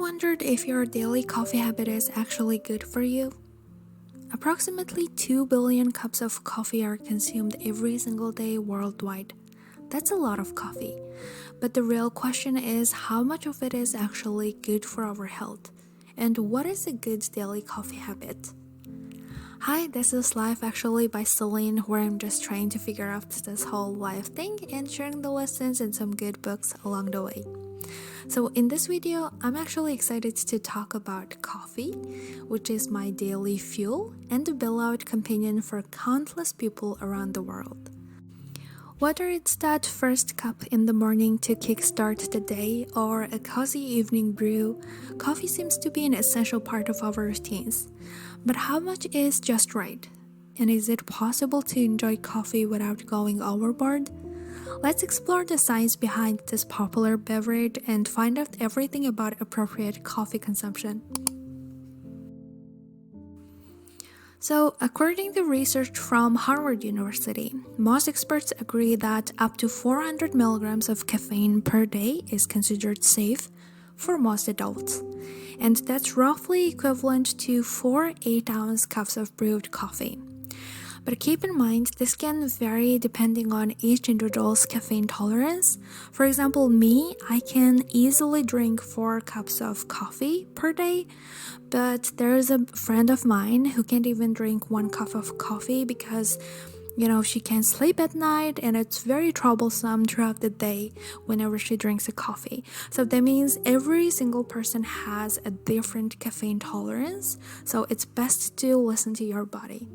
wondered if your daily coffee habit is actually good for you? Approximately 2 billion cups of coffee are consumed every single day worldwide. That's a lot of coffee. But the real question is how much of it is actually good for our health? And what is a good daily coffee habit? Hi, this is Life Actually by Selene, where I'm just trying to figure out this whole life thing and sharing the lessons and some good books along the way. So in this video, I'm actually excited to talk about coffee, which is my daily fuel and a beloved companion for countless people around the world. Whether it's that first cup in the morning to kickstart the day or a cozy evening brew, coffee seems to be an essential part of our routines. But how much is just right? And is it possible to enjoy coffee without going overboard? Let's explore the science behind this popular beverage and find out everything about appropriate coffee consumption. So, according to research from Harvard University, most experts agree that up to 400 milligrams of caffeine per day is considered safe for most adults. And that's roughly equivalent to 4 8-ounce cups of brewed coffee. But keep in mind, this can vary depending on each individual's caffeine tolerance. For example, me, I can easily drink 4 cups of coffee per day, but there's a friend of mine who can't even drink 1 cup of coffee because, she can't sleep at night and it's very troublesome throughout the day whenever she drinks a coffee. So that means every single person has a different caffeine tolerance, so it's best to listen to your body.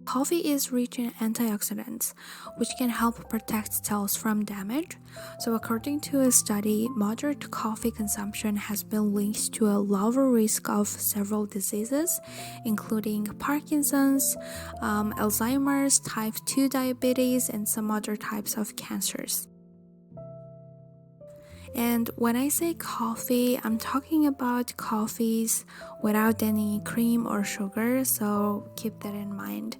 Coffee is rich in antioxidants, which can help protect cells from damage. So according to a study, moderate coffee consumption has been linked to a lower risk of several diseases, including Parkinson's, Alzheimer's, type 2 diabetes, and some other types of cancers. And when I say coffee, I'm talking about coffees without any cream or sugar, so keep that in mind.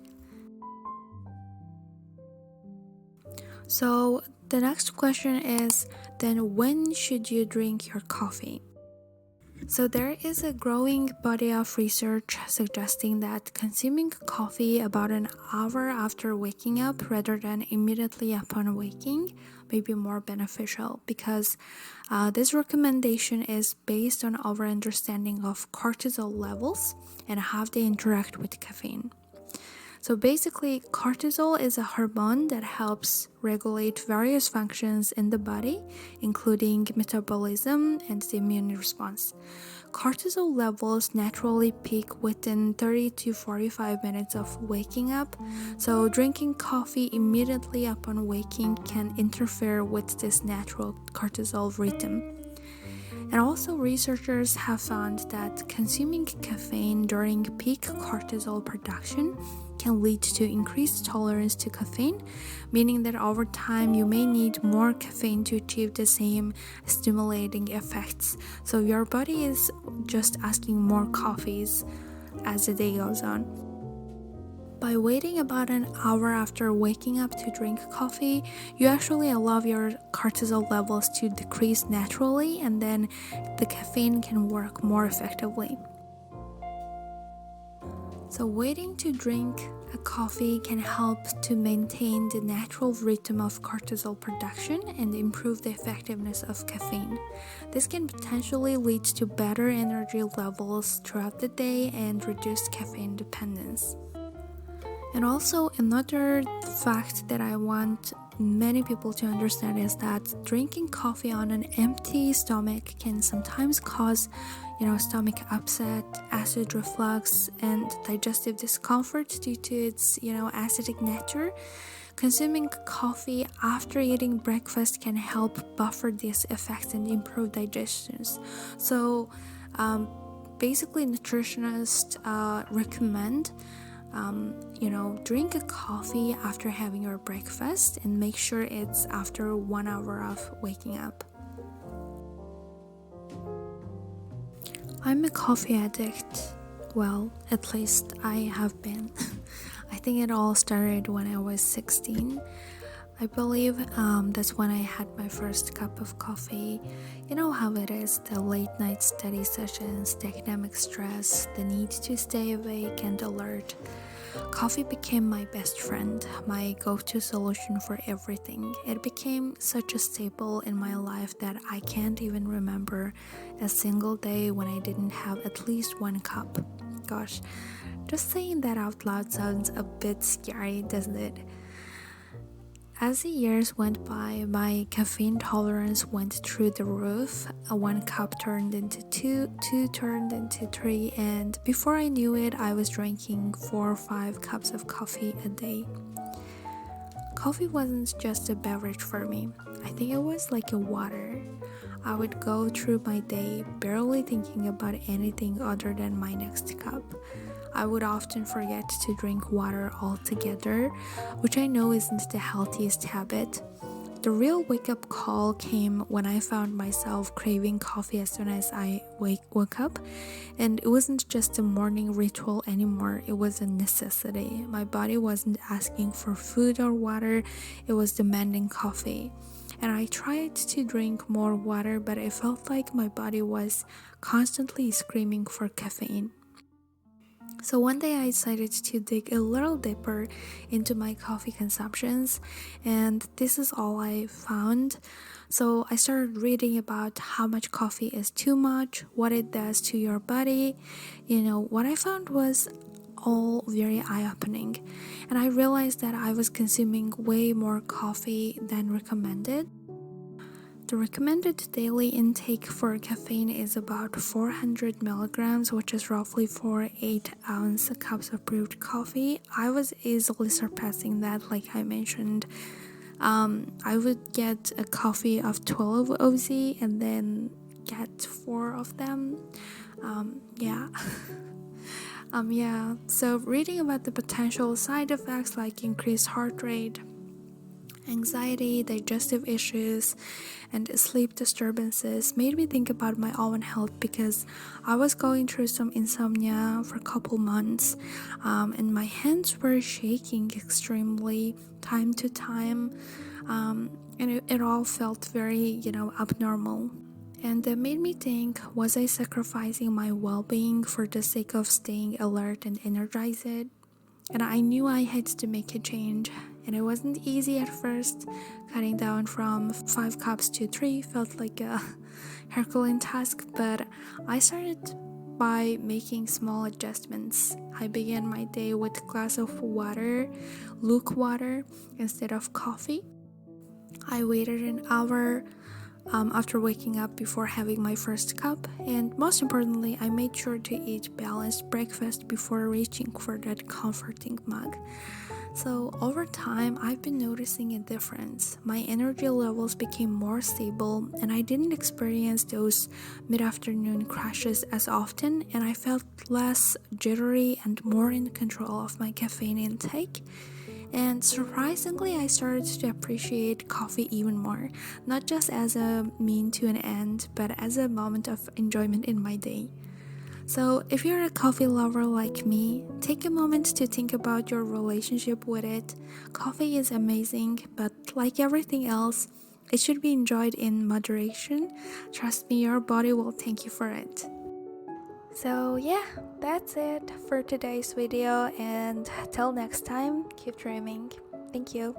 So the next question is, then when should you drink your coffee? So there is a growing body of research suggesting that consuming coffee about an hour after waking up rather than immediately upon waking may be more beneficial because this recommendation is based on our understanding of cortisol levels and how they interact with caffeine. So basically, cortisol is a hormone that helps regulate various functions in the body, including metabolism and the immune response. Cortisol levels naturally peak within 30 to 45 minutes of waking up, so drinking coffee immediately upon waking can interfere with this natural cortisol rhythm. And also, researchers have found that consuming caffeine during peak cortisol production can lead to increased tolerance to caffeine, meaning that over time you may need more caffeine to achieve the same stimulating effects. So your body is just asking more coffees as the day goes on. By waiting about an hour after waking up to drink coffee, you actually allow your cortisol levels to decrease naturally, and then the caffeine can work more effectively. So waiting to drink a coffee can help to maintain the natural rhythm of cortisol production and improve the effectiveness of caffeine. This can potentially lead to better energy levels throughout the day and reduced caffeine dependence. And also another fact that I want many people to understand is that drinking coffee on an empty stomach can sometimes cause stomach upset, acid reflux, and digestive discomfort due to its acidic nature. Consuming coffee after eating breakfast can help buffer these effects and improve digestions. So basically nutritionists recommend drink a coffee after having your breakfast and make sure it's after 1 hour of waking up. I'm a coffee addict. Well, at least I have been. I think it all started when I was 16. I believe that's when I had my first cup of coffee. You know how it is, the late night study sessions, the academic stress, the need to stay awake and alert. Coffee became my best friend, my go-to solution for everything. It became such a staple in my life that I can't even remember a single day when I didn't have at least one cup. Gosh, just saying that out loud sounds a bit scary, doesn't it? As the years went by, my caffeine tolerance went through the roof. One cup turned into two, two turned into three, and before I knew it, I was drinking 4 or 5 cups of coffee a day. Coffee wasn't just a beverage for me. I think it was like a water. I would go through my day barely thinking about anything other than my next cup. I would often forget to drink water altogether, which I know isn't the healthiest habit. The real wake-up call came when I found myself craving coffee as soon as I woke up, and it wasn't just a morning ritual anymore, it was a necessity. My body wasn't asking for food or water, it was demanding coffee. And I tried to drink more water, but I felt like my body was constantly screaming for caffeine. So one day I decided to dig a little deeper into my coffee consumptions, and this is all I found. So I started reading about how much coffee is too much, what it does to your body. What I found was all very eye-opening, and I realized that I was consuming way more coffee than recommended. The recommended daily intake for caffeine is about 400 milligrams, which is roughly 4 8-ounce cups of brewed coffee. I was easily surpassing that, like I mentioned. I would get a coffee of 12 OZ and then get 4 of them. Yeah. So reading about the potential side effects like increased heart rate, anxiety, digestive issues, and sleep disturbances made me think about my own health because I was going through some insomnia for a couple months, and my hands were shaking extremely time to time, and it all felt very, abnormal. And that made me think, was I sacrificing my well-being for the sake of staying alert and energized? And I knew I had to make a change, and it wasn't easy at first. Cutting down from 5 cups to 3 felt like a Herculean task, but I started by making small adjustments. I began my day with a glass of water, luke water, instead of coffee. I waited an hour after waking up before having my first cup, and most importantly, I made sure to eat balanced breakfast before reaching for that comforting mug. So over time, I've been noticing a difference. My energy levels became more stable, and I didn't experience those mid-afternoon crashes as often, and I felt less jittery and more in control of my caffeine intake. And surprisingly, I started to appreciate coffee even more, not just as a mean to an end, but as a moment of enjoyment in my day. So if you're a coffee lover like me, take a moment to think about your relationship with it. Coffee is amazing, but like everything else, it should be enjoyed in moderation. Trust me, your body will thank you for it. So yeah, that's it for today's video, and till next time, keep dreaming. Thank you.